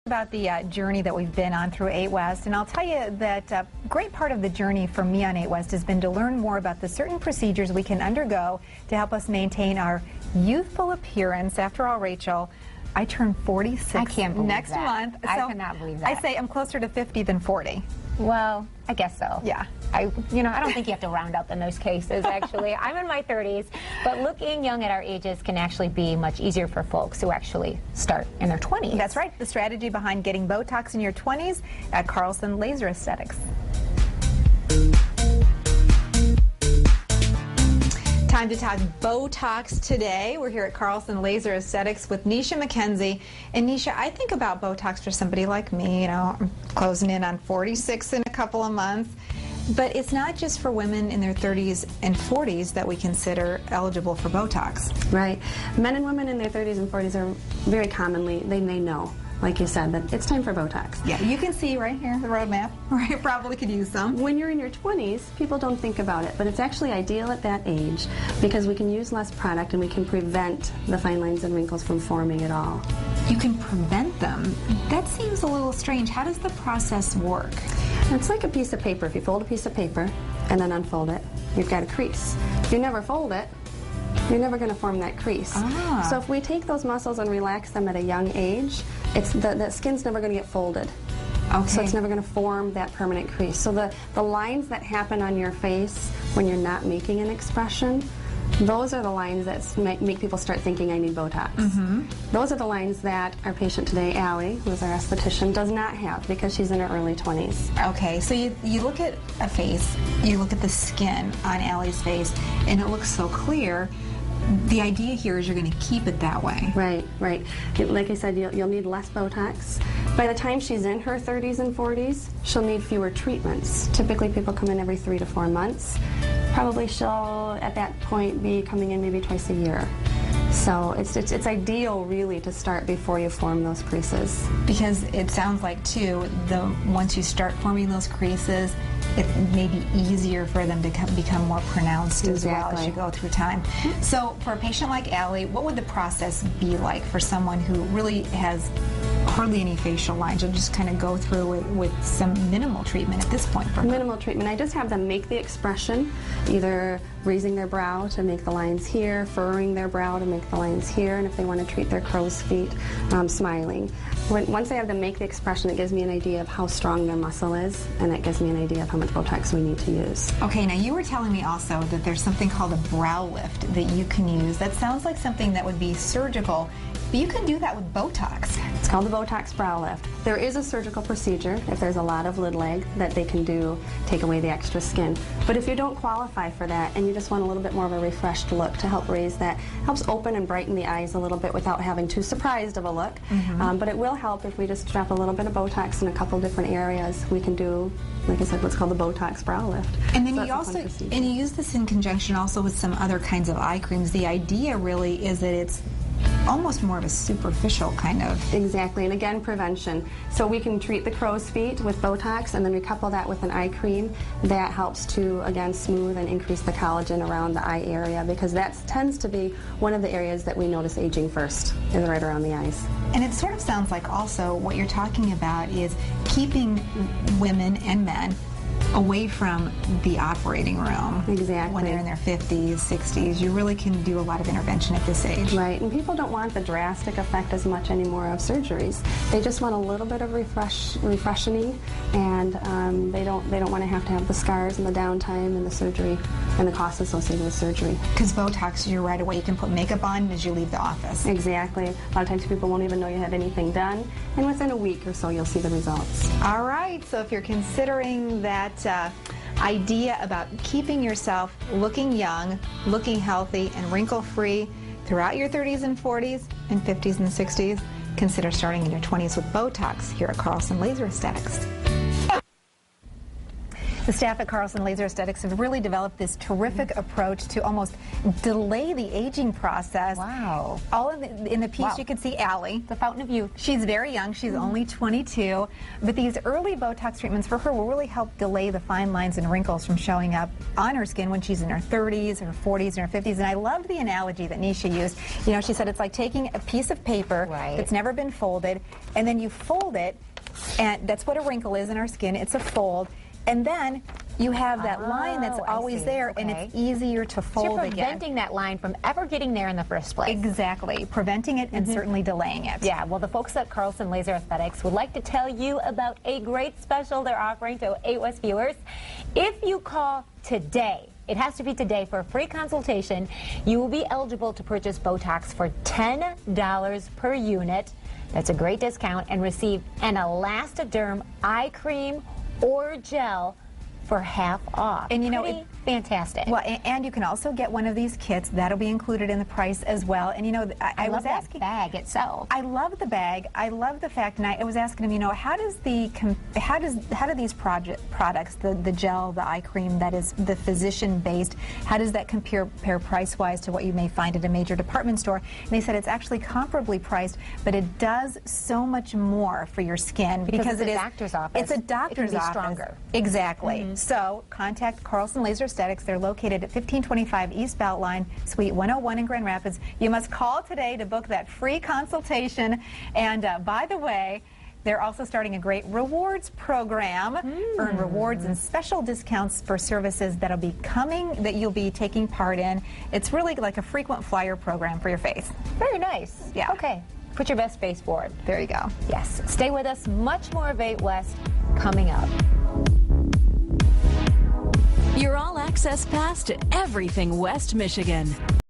About the journey that we've been on through 8 West, and I'll tell you that a great part of the journey for me on 8 West has been to learn more about the certain procedures we can undergo to help us maintain our youthful appearance. After all, Rachel, I turn 46 next month. So I cannot believe that. I say I'm closer to 50 than 40. Well, I guess so. Yeah. I don't think you have to round up in those cases, actually. I'm in my 30s, but looking young at our ages can actually be much easier for folks who actually start in their 20s. That's right. The strategy behind getting Botox in your 20s at Carlson Laser Aesthetics. Time to talk Botox today. We're here at Carlson Laser Aesthetics with Nisha McKenzie. And Nisha, I think about Botox for somebody like me. I'm closing in on 46 in a couple of months. But it's not just for women in their 30s and 40s that we consider eligible for Botox. Right. Men and women in their 30s and 40s are very commonly, they may know, like you said, that it's time for Botox. Yeah, you can see right here the roadmap where you probably could use some. When you're in your 20s, people don't think about it, but it's actually ideal at that age because we can use less product and we can prevent the fine lines and wrinkles from forming at all. You can prevent them? That seems a little strange. How does the process work? It's like a piece of paper. If you fold a piece of paper and then unfold it, you've got a crease. If you never fold it, you're never going to form that crease. So if we take those muscles and relax them at a young age, the skin's never going to get folded. So it's never going to form that permanent crease. So the lines that happen on your face when you're not making an expression, those are the lines that make people start thinking, I need Botox. Those are the lines that our patient today, Allie, who is our esthetician, does not have because she's in her early 20s. Okay, so you look at a face, you look at the skin on Allie's face, and it looks so clear. The idea here is you're going to keep it that way. Right, right. Like I said, you'll need less Botox. By the time she's in her 30s and 40s, she'll need fewer treatments. Typically, people come in every 3 to 4 months. Probably she'll, at that point, be coming in maybe twice a year. So it's ideal, really, to start before you form those creases. Because it sounds like, too, once you start forming those creases, it may be easier for them to become more pronounced as well as you go through time. So for a patient like Allie, what would the process be like for someone who really has hardly any facial lines? You'll just kind of go through it with some minimal treatment at this point for her. Minimal treatment. I just have them make the expression, either raising their brow to make the lines here, furrowing their brow to make the lines here, and if they want to treat their crow's feet, smiling. Once I have them make the expression, it gives me an idea of how strong their muscle is, and it gives me an idea of how much Botox we need to use. Okay, now you were telling me also that there's something called a brow lift that you can use. That sounds like something that would be surgical, but you can do that with Botox. It's called the Botox brow lift. There is a surgical procedure, if there's a lot of lid leg, that they can do, take away the extra skin. But if you don't qualify for that and you just want a little bit more of a refreshed look to help raise that, helps open and brighten the eyes a little bit without having too surprised of a look. But it will help if we just drop a little bit of Botox in a couple different areas. We can do, like I said, what's called the Botox brow lift. And then you use this in conjunction also with some other kinds of eye creams. The idea really is that it's almost more of a superficial kind of. Exactly, and again, prevention. So we can treat the crow's feet with Botox, and then we couple that with an eye cream that helps to, again, smooth and increase the collagen around the eye area, because that tends to be one of the areas that we notice aging first, is right around the eyes. And it sort of sounds like also what you're talking about is keeping women and men away from the operating room. Exactly. When they're in their 50s, 60s, you really can do a lot of intervention at this age. Right, and people don't want the drastic effect as much anymore of surgeries. They just want a little bit of refreshing, and they don't want to have the scars and the downtime and the surgery and the costs associated with surgery. Because Botox, you're right away, you can put makeup on as you leave the office. Exactly. A lot of times people won't even know you had anything done, and within a week or so you'll see the results. All right, so if you're considering that idea about keeping yourself looking young, looking healthy, and wrinkle-free throughout your 30s and 40s and 50s and 60s, consider starting in your 20s with Botox here at Carlson Laser Aesthetics. The staff at Carlson Laser Aesthetics have really developed this terrific approach to almost delay the aging process. Wow. All in the piece you can see Allie, the fountain of youth. She's very young. She's only 22. But these early Botox treatments for her will really help delay the fine lines and wrinkles from showing up on her skin when she's in her 30s, her 40s, and her 50s. And I loved the analogy that Nisha used. You know, she said it's like taking a piece of paper that's never been folded, and then you fold it, and that's what a wrinkle is in our skin. It's a fold. And then you have that line that's always there, and it's easier to fold again. You're preventing that line from ever getting there in the first place. Exactly. Preventing it and certainly delaying it. Yeah, well, the folks at Carlson Laser Aesthetics would like to tell you about a great special they're offering to 8 West viewers. If you call today, it has to be today, for a free consultation, you will be eligible to purchase Botox for $10 per unit. That's a great discount, and receive an Elastoderm eye cream or gel for half off. And you know, fantastic. Well, and you can also get one of these kits. That'll be included in the price as well. And you know, I was love asking, that bag itself. I love the bag. I love the fact, and I was asking him, you know, how do these products, the gel, the eye cream that is the physician-based, how does that compare price-wise to what you may find at a major department store? And they said it's actually comparably priced, but it does so much more for your skin because it's a doctor's office. It's a doctor's office. Stronger. Exactly. So contact Carlson Laser Aesthetics. They're located at 1525 East Beltline, Suite 101 in Grand Rapids. You must call today to book that free consultation. And by the way, they're also starting a great rewards program. Earn rewards and special discounts for services that'll be coming, that you'll be taking part in. It's really like a frequent flyer program for your face. Very nice. Yeah. Okay. Put your best face forward. There you go. Yes. Stay with us. Much more of 8 West coming up. Your all-access pass to everything West Michigan.